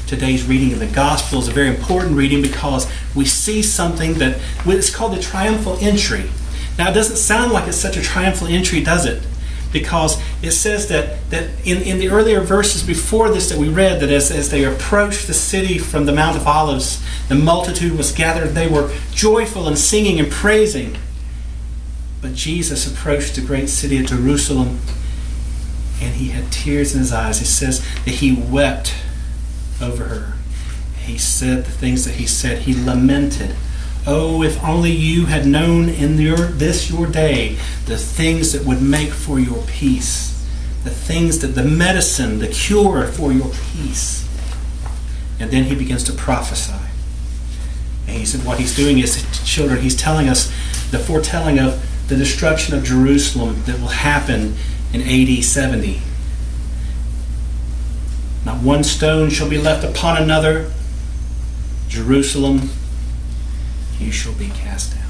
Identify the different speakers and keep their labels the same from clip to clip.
Speaker 1: today's reading of the Gospel is a very important reading because we see something that it's called the triumphal entry. Now, it doesn't sound like it's such a triumphal entry, does it? Because it says that in the earlier verses before this that we read, that as they approached the city from the Mount of Olives, the multitude was gathered. They were joyful and singing and praising. But Jesus approached the great city of Jerusalem, and he had tears in his eyes. It says that he wept over her. He said the things that he said. He lamented. Oh, if only you had known in this your day the things that would make for your peace, the things that the medicine, the cure for your peace. And then he begins to prophesy. And he said what he's doing is, children, he's telling us the foretelling of the destruction of Jerusalem that will happen in AD 70. Not one stone shall be left upon another. Jerusalem, you shall be cast down.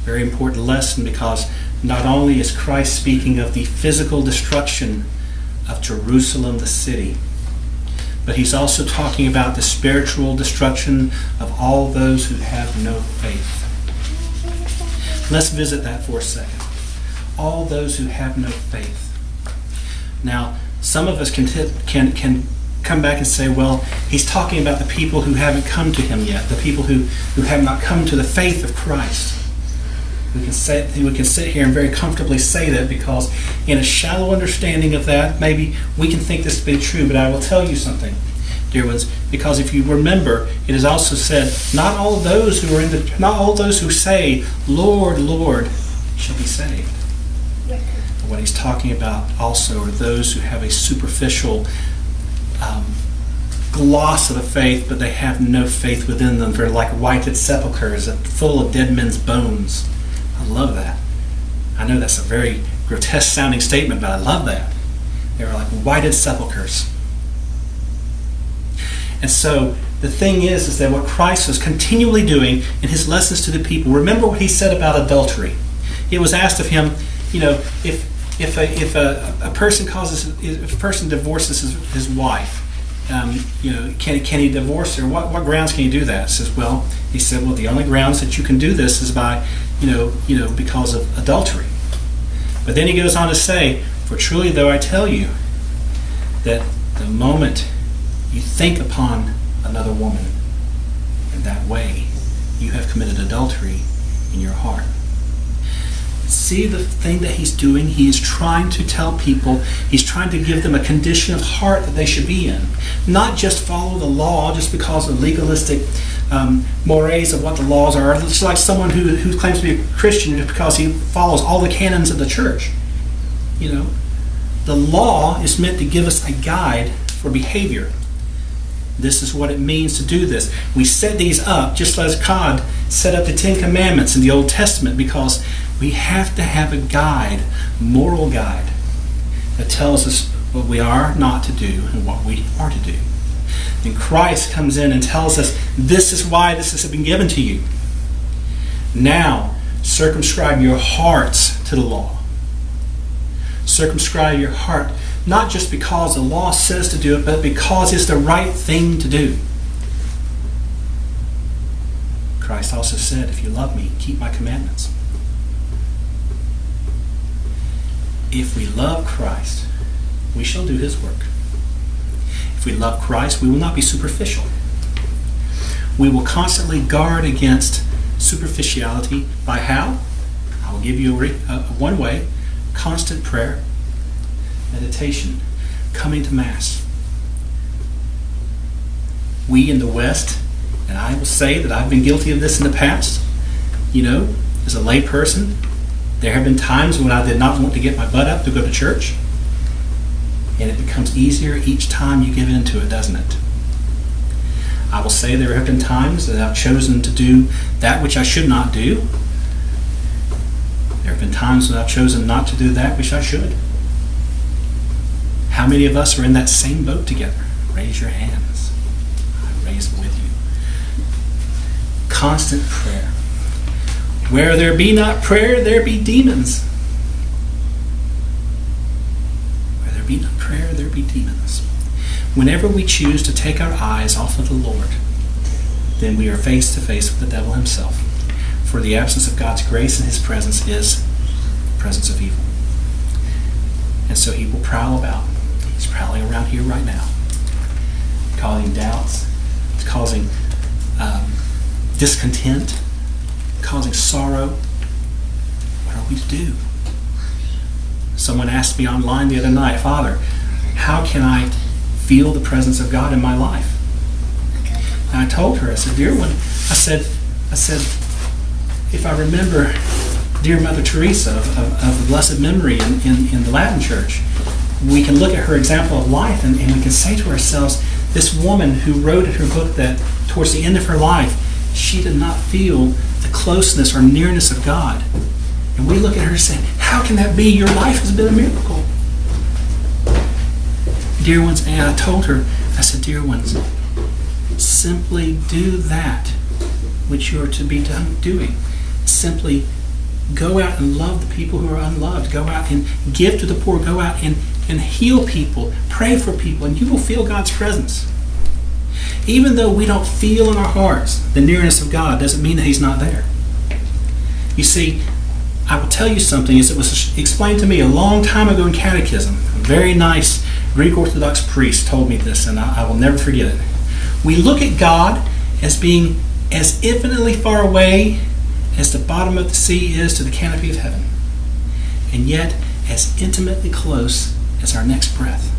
Speaker 1: Very important lesson, because not only is Christ speaking of the physical destruction of Jerusalem, the city, but he's also talking about the spiritual destruction of all those who have no faith. Let's visit that for a second. All those who have no faith. Now, some of us can come back and say, well, he's talking about the people who haven't come to him yet, the people who have not come to the faith of Christ. We can sit here and very comfortably say that, because in a shallow understanding of that, maybe we can think this to be true, but I will tell you something, dear ones, because if you remember, it is also said, not all those who say, Lord, Lord, shall be saved. What he's talking about also are those who have a superficial gloss of a faith, but they have no faith within them. They're like whited sepulchres full of dead men's bones. I love that. I know that's a very grotesque sounding statement, but I love that. They're like whited sepulchres. And so the thing is that what Christ was continually doing in his lessons to the people, remember what he said about adultery. It was asked of him, if a person divorces his wife, can he divorce her? What grounds can he do that? He said, the only grounds that you can do this is by, because of adultery. But then he goes on to say, for truly though I tell you that the moment you think upon another woman in that way, you have committed adultery in your heart. See the thing that he's doing? He is trying to tell people, he's trying to give them a condition of heart that they should be in. Not just follow the law just because of legalistic mores of what the laws are. It's like someone who claims to be a Christian just because he follows all the canons of the church. The law is meant to give us a guide for behavior. This is what it means to do this. We set these up just as God set up the Ten Commandments in the Old Testament, because we have to have a guide, moral guide, that tells us what we are not to do and what we are to do. And Christ comes in and tells us, this is why this has been given to you. Now, circumscribe your hearts to the law. Circumscribe your heart, not just because the law says to do it, but because it's the right thing to do. Christ also said, if you love me, keep my commandments. If we love Christ, we shall do his work. If we love Christ, we will not be superficial. We will constantly guard against superficiality by how? I will give you one way: constant prayer, meditation, coming to Mass. We in the West, and I will say that I've been guilty of this in the past, as a lay person, there have been times when I did not want to get my butt up to go to church, and it becomes easier each time you give into it, doesn't it? I will say there have been times that I've chosen to do that which I should not do. There have been times when I've chosen not to do that which I should. How many of us are in that same boat together? Raise your hands. I raise them with you. Constant prayer. Where there be not prayer, there be demons. Where there be not prayer, there be demons. Whenever we choose to take our eyes off of the Lord, then we are face to face with the devil himself. For the absence of God's grace and his presence is the presence of evil. And so he will prowl about. He's prowling around here right now, causing doubts, causing discontent, causing sorrow. What are we to do? Someone asked me online the other night, Father, how can I feel the presence of God in my life? And I told her, I said, dear one, I said, if I remember dear Mother Teresa of blessed memory in the Latin Church, we can look at her example of life and we can say to ourselves, this woman who wrote in her book that towards the end of her life, she did not feel the closeness or nearness of God. And we look at her and say, how can that be? Your life has been a miracle. Dear ones, and I told her, I said, dear ones, simply do that which you are to be doing. Simply go out and love the people who are unloved. Go out and give to the poor. Go out and heal people. Pray for people, and you will feel God's presence. Even though we don't feel in our hearts the nearness of God, doesn't mean that he's not there. You see, I will tell you something as it was explained to me a long time ago in catechism. A very nice Greek Orthodox priest told me this, and I will never forget it. We look at God as being as infinitely far away as the bottom of the sea is to the canopy of heaven, and yet as intimately close as our next breath.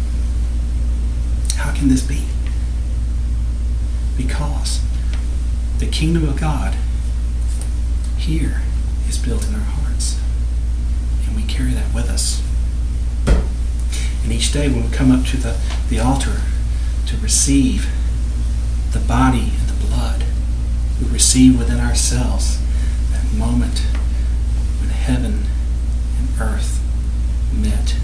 Speaker 1: How can this be? Because the kingdom of God here is built in our hearts, and we carry that with us. And each day when we come up to the altar to receive the body and the blood, we receive within ourselves that moment when heaven and earth met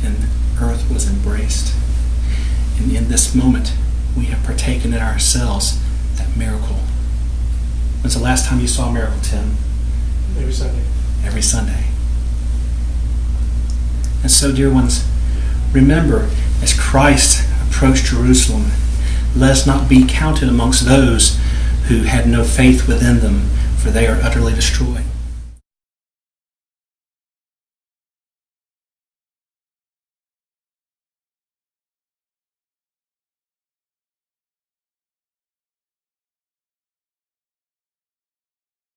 Speaker 1: and earth was embraced. And in this moment, we have partaken in ourselves that miracle. When's the last time you saw a miracle, Tim?
Speaker 2: Every Sunday.
Speaker 1: Every Sunday. And so, dear ones, remember, as Christ approached Jerusalem, let us not be counted amongst those who had no faith within them, for they are utterly destroyed.